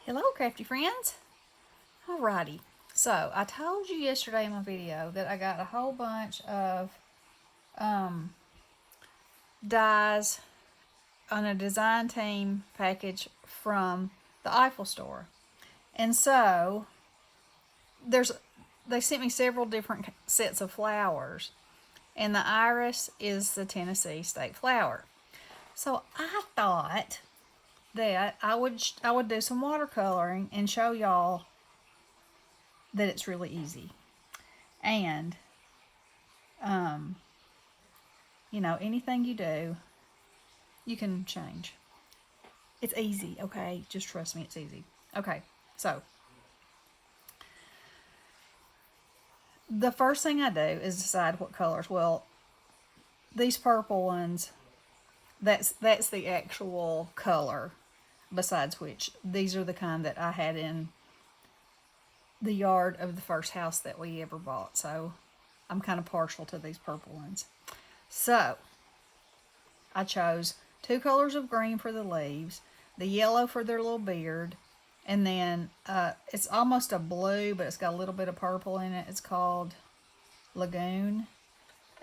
Hello, crafty friends. Alrighty, so I told you yesterday in my video that I got a whole bunch of dies on a design team package from the Eiffel store. And so they sent me several different sets of flowers, and the iris is the Tennessee state flower. So I thought that I would do some watercoloring and show y'all that it's really easy. And anything you do, you can change. It's easy, okay? Just trust me, it's easy. Okay, so the first thing I do is decide what colors. Well, these purple ones, that's the actual color. Besides which, these are the kind that I had in the yard of the first house that we ever bought. So I'm kind of partial to these purple ones. So I chose 2 colors of green for the leaves, the yellow for their little beard, and then it's almost a blue, but it's got a little bit of purple in it. It's called Lagoon,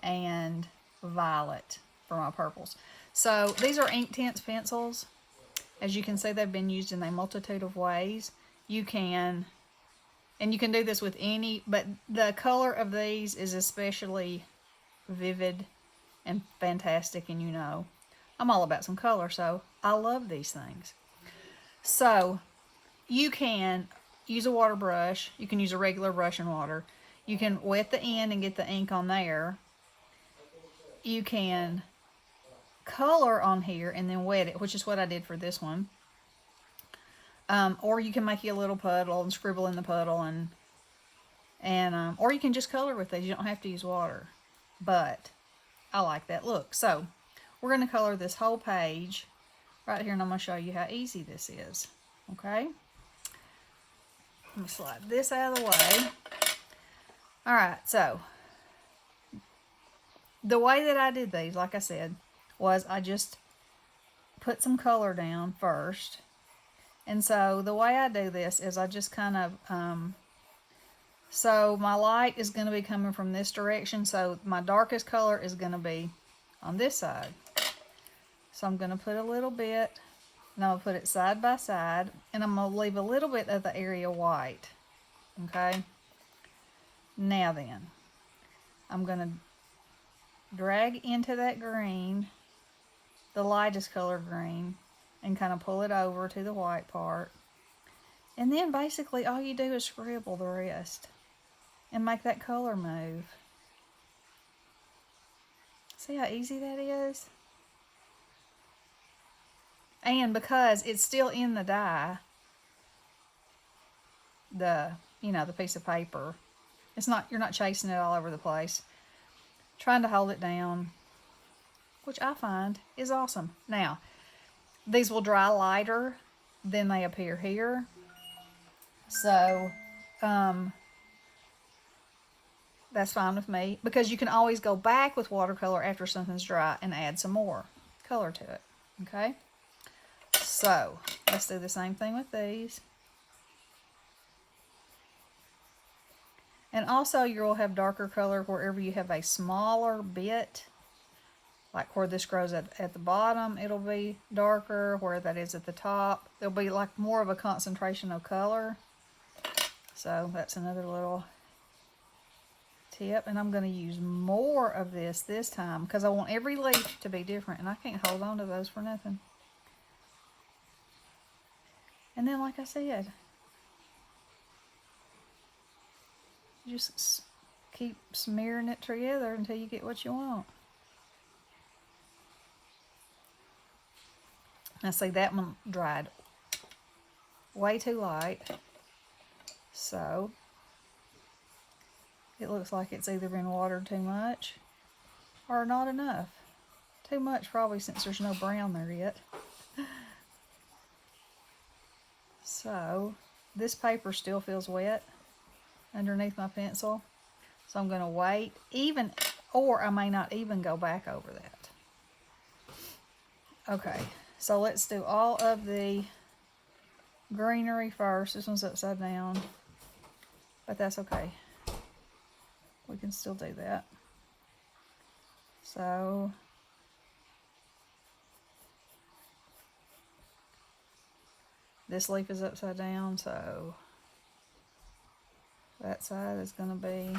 and violet for my purples. So these are Inktense pencils. As you can see, they've been used in a multitude of ways. You can do this with any, but the color of these is especially vivid and fantastic, and I'm all about some color, so I love these things. So you can use a water brush. You can use a regular brush and water. You can wet the end and get the ink on there. You can color on here and then wet it, which is what I did for this one. Or you can make you a little puddle and scribble in the puddle, or you can just color with these. You don't have to use water, but I like that look. So we're going to color this whole page right here, and I'm going to show you how easy this is. Okay, let me slide this out of the way. All right, so the way that I did these, like I said, was I just put some color down first. And so the way I do this is I just kind of, so my light is going to be coming from this direction. So my darkest color is going to be on this side. So I'm going to put a little bit, and I'm going to put it side by side, and I'm going to leave a little bit of the area white. Okay. Now then, I'm going to drag into that green, the lightest color green, and kind of pull it over to the white part. And then basically all you do is scribble the rest and make that color move. See how easy that is? And because it's still in the die, the piece of paper, you're not chasing it all over the place. Trying to hold it down, which I find is awesome. Now, these will dry lighter than they appear here. So, that's fine with me, because you can always go back with watercolor after something's dry and add some more color to it. Okay? So, let's do the same thing with these. And also, you'll have darker color wherever you have a smaller bit. Like where this grows at the bottom, it'll be darker. Where that is at the top, there'll be like more of a concentration of color. So that's another little tip. And I'm going to use more of this time because I want every leaf to be different, and I can't hold on to those for nothing. And then, like I said, just keep smearing it together until you get what you want. Now see, that one dried way too light, so it looks like it's either been watered too much or not enough. Too much probably, since there's no brown there yet. So this paper still feels wet underneath my pencil, so I'm going to wait, or I may not even go back over that. Okay. So let's do all of the greenery first. This one's upside down, but that's okay. We can still do that. So this leaf is upside down, so that side is going to be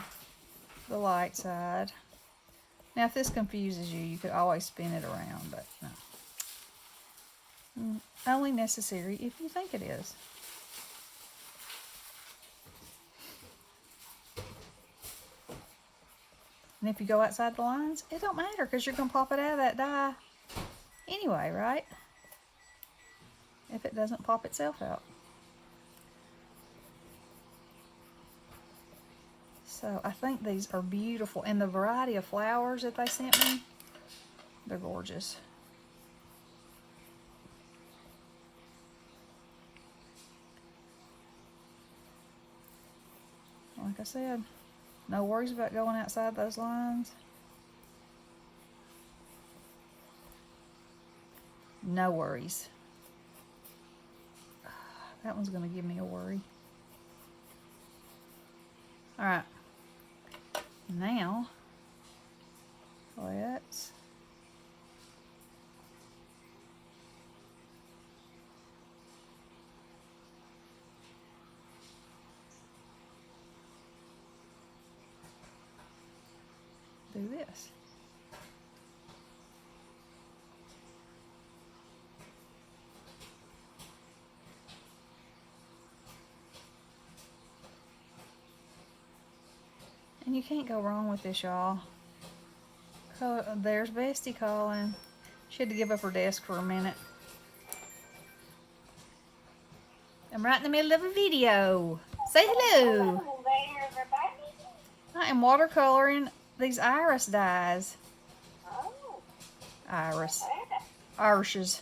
the light side. Now, if this confuses you, you could always spin it around, but no. Only necessary if you think it is. And if you go outside the lines, it don't matter because you're going to pop it out of that die anyway, right? If it doesn't pop itself out. So I think these are beautiful. And the variety of flowers that they sent me, they're gorgeous. Like I said, no worries about going outside those lines. No worries. That one's going to give me a worry. All right. Now, let's do this. And you can't go wrong with this, y'all. There's Bestie calling. She had to give up her desk for a minute. I'm right in the middle of a video. Say hello. I am watercoloring these iris dies. Iris. Irises.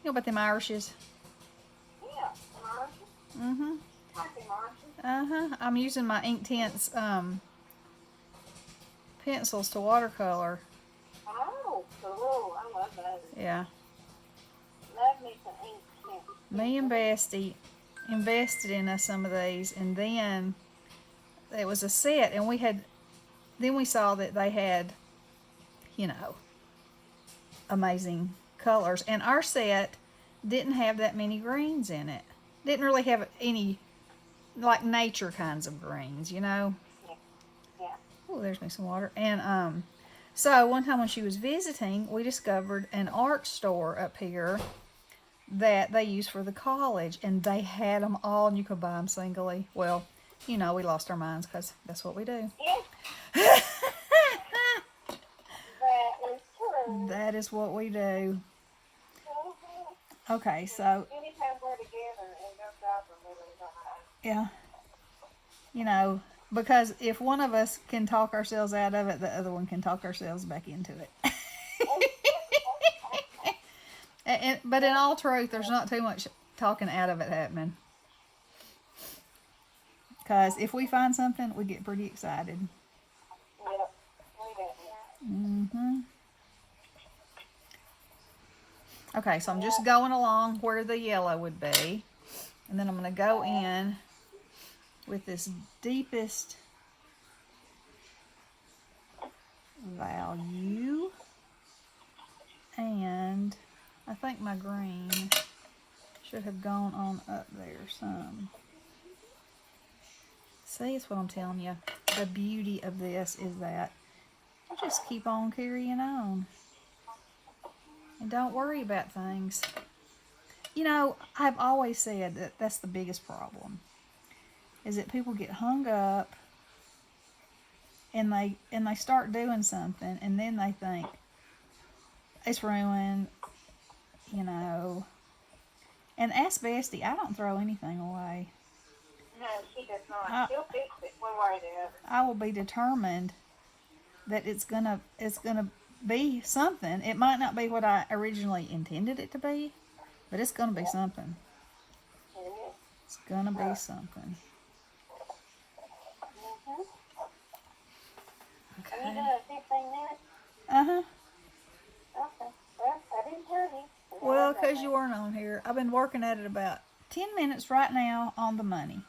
You know about them irises? Yeah, Mm-hmm. I'm using my Inktense pencils to watercolor. Oh, cool. I love those. Yeah. Love me some ink. Me and Bestie invested in some of these, and then it was a set, and then we saw that they had, you know, amazing colors, and our set didn't have that many greens in it. Didn't really have any like nature kinds of greens, you know. Yeah. Oh, there's me some water. And so one time when she was visiting, we discovered an art store up here that they use for the college, and they had them all, and you could buy them singly. Well, you know, we lost our minds because that's what we do. Yeah. That is true. That is what we do. Okay, so Anytime we're together and no problem, yeah, you know, because if one of us can talk ourselves out of it, the other one can talk ourselves back into it. But in all truth, there's not too much talking out of it happening. Because if we find something, we get pretty excited. Yep. Mm-hmm. Okay, so I'm just going along where the yellow would be. And then I'm going to go in with this deepest value. And I think my green should have gone on up there some. See, it's what I'm telling you. The beauty of this is that you just keep on carrying on. And don't worry about things. You know, I've always said that that's the biggest problem. Is that people get hung up and they start doing something and then they think it's ruined, you know. And ask Bestie, I don't throw anything away. No, she does not. She'll fix it one way or the other. I will be determined that it's gonna be something. It might not be what I originally intended it to be, but it's gonna be something. It's gonna be something. Are you doing 15 minutes? Uh-huh. Okay. Well, I didn't tell you. Well, because you weren't on here. I've been working at it about 10 minutes right now on the money.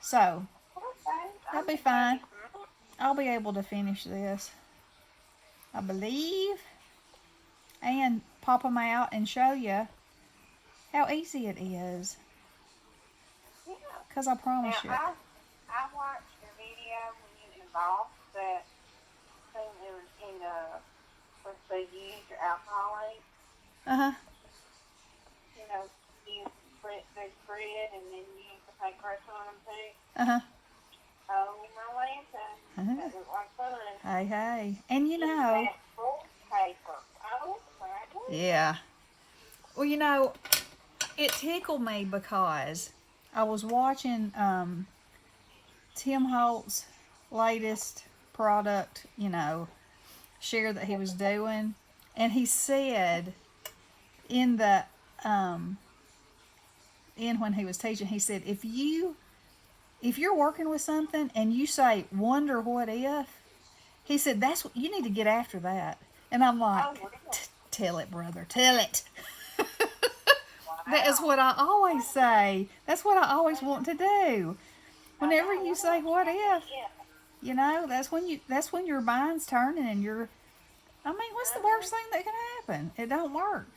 So, Okay. that'll be fine. I'll be able to finish this, I believe, and pop them out and show you how easy it is. Yeah. Because I Now, promise you. I watched a video when you involved that thing in let's say you use your alcohol, Uh-huh. you know, you they spread and then you use the paintbrush on them too. Uh-huh. Oh, my lantern. Uh-huh. That looked like fun. Hey, hey. And you In know, that full paper. Oh, my yeah. Well, it tickled me because I was watching Tim Holt's latest product, share that he was doing. And he said in the in when he was teaching, he said, if you're working with something and you say wonder what if, he said that's what you need to get after that. And I'm like, Oh, really? Tell it, brother, tell it. That is Wow. what I always say. That's what I always want to do. Whenever I you know. say what if, Yeah. that's when your mind's turning and you're, I mean, what's the worst thing that can happen? It don't work,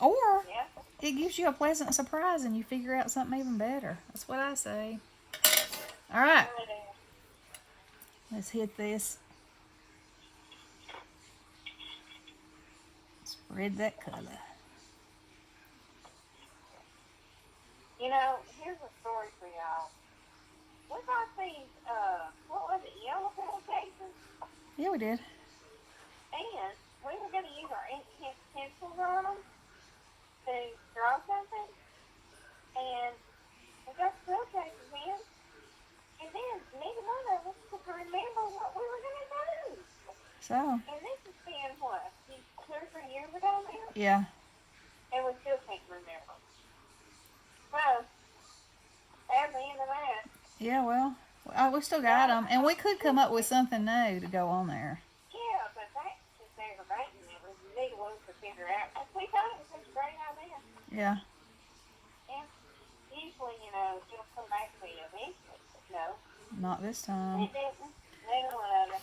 Or Yeah. it gives you a pleasant surprise and you figure out something even better. That's what I say. All right, let's hit this. Spread that color. You know, here's a story for y'all. We got these, what was it, yellow cases? Yeah, we did. And we were going to use our ink pencils on them to draw something. And we got the quill cases in. And then neither one of us could remember what we were going to do. So, And this has been, what, 2 or 3 years ago now? yeah. And we still can't remember. So, that's the end of that. Yeah, well, we still got them. And we could come up with something new to go on there. Yeah, but that's just aggravating. It was neither one to figure out. We thought it was such a great idea. Yeah. And usually, it'll come back to you eventually. But no, Not this time. it didn't. Neither one of them.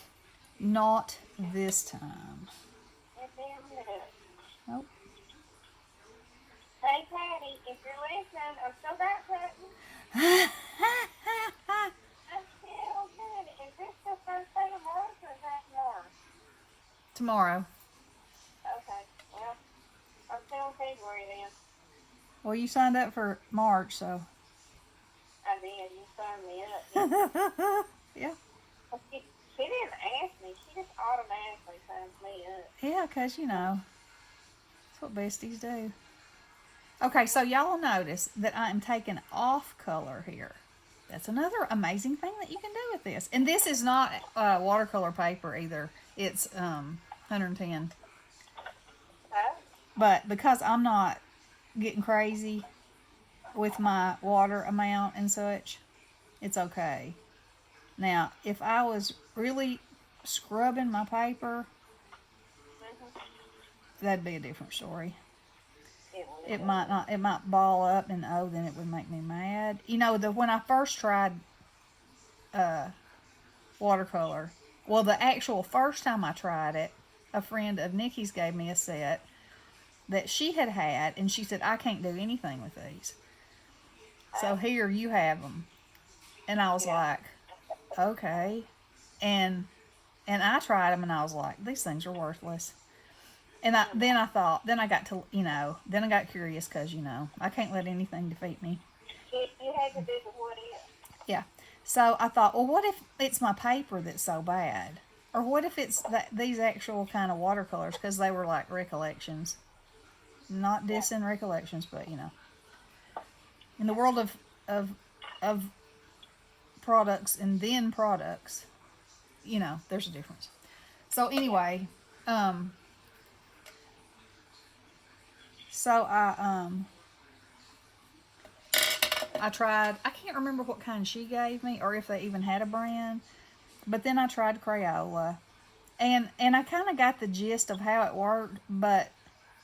Not this time. It didn't. Nope. Hey, Patty, if you're listening, I'm still got something. I'm still good. Is this the first day of March or is that tomorrow? Tomorrow. Okay, well, I'm still in February then. Well, you signed up for March, so. I did. You signed me up. Yeah. She didn't ask me. She just automatically signs me up. Yeah, because, that's what besties do. Okay, so y'all will notice that I am taking off color here. That's another amazing thing that you can do with this. And this is not watercolor paper either. It's 110. Huh? But because I'm not getting crazy with my water amount and such, it's okay. Now, if I was really scrubbing my paper, that'd be a different story. It might not. It might ball up, and then it would make me mad. When I first tried watercolor, well, the actual first time I tried it, a friend of Nikki's gave me a set that she had, and she said, I can't do anything with these. So here you have them. And I was like, okay. And I tried them, and I was like, these things are worthless. And then I thought, then I got to, then I got curious because, I can't let anything defeat me. You had to do the what if. Yeah. So I thought, well, what if it's my paper that's so bad? Or what if it's these actual kind of watercolors, because they were like recollections. Not dissing recollections, but, in the world of products and then products, there's a difference. So anyway, so I tried, I can't remember what kind she gave me or if they even had a brand, but then I tried Crayola, and I kind of got the gist of how it worked, but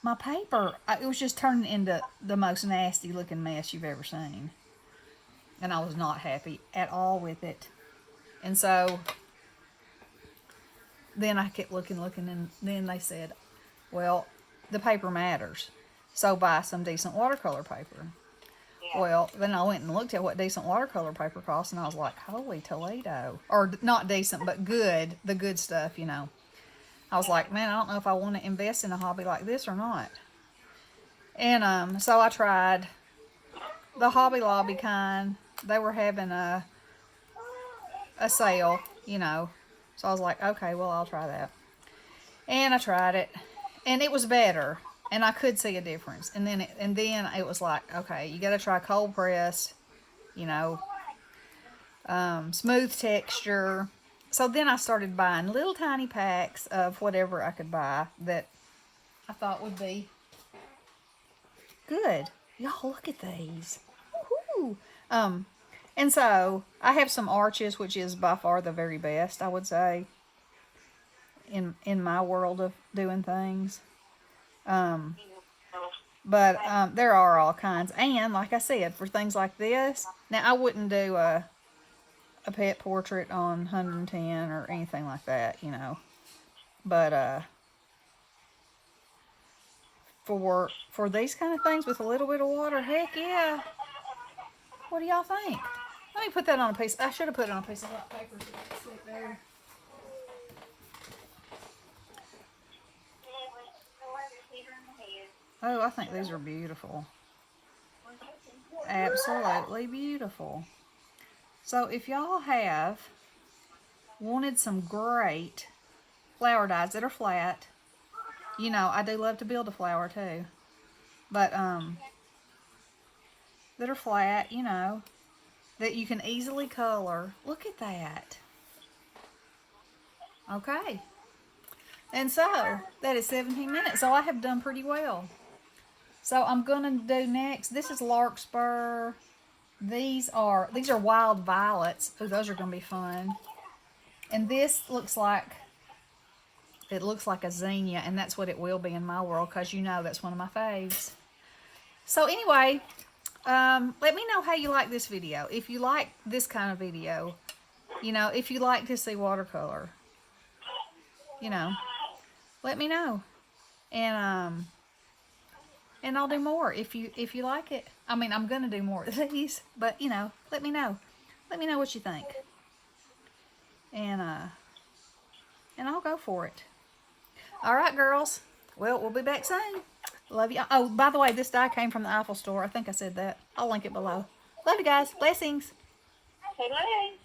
my paper, it was just turning into the most nasty looking mess you've ever seen. And I was not happy at all with it. And so then I kept looking, and then they said, well, the paper matters. So buy some decent watercolor paper. Yeah. Well, then I went and looked at what decent watercolor paper costs, and I was like, holy Toledo. Or not decent, but good, the good stuff, you know. I was like, man, I don't know if I want to invest in a hobby like this or not. And so I tried the Hobby Lobby kind. They were having a sale, you know. So I was like, okay, well, I'll try that. And I tried it, and it was better, and I could see a difference. And then it was like, okay, you got to try cold press, you know, smooth texture. So then I started buying little tiny packs of whatever I could buy that I thought would be good. Y'all look at these. Woo. And so I have some arches, which is by far the very best, I would say, in my world of doing things. But there are all kinds. And like I said, for things like this, now I wouldn't do a pet portrait on 110 or anything like that, you know. But for these kind of things with a little bit of water, heck yeah. What do y'all think? Let me put that on a piece. I should have put it on a piece of hot paper so it could sit there. Oh, I think these are beautiful. Absolutely beautiful. So if y'all have wanted some great flower dies that are flat, you know, I do love to build a flower too. But that are flat, you know, that you can easily color. Look at that. Okay. And so that is 17 minutes. So I have done pretty well. So I'm gonna do next. This is larkspur. These are wild violets. Oh, those are gonna be fun. And this looks like a zinnia, and that's what it will be in my world, because you know that's one of my faves. So anyway, let me know how you like this video. If you like this kind of video, you know, if you like to see watercolor, you know, let me know. And I'll do more if you like it. I mean, I'm gonna do more of these, but you know, let me know. Let me know what you think. And I'll go for it. All right, girls. Well, we'll be back soon. Love you. Oh, by the way, this die came from the Eiffel store. I think I said that. I'll link it below. Love you guys. Blessings. Hello.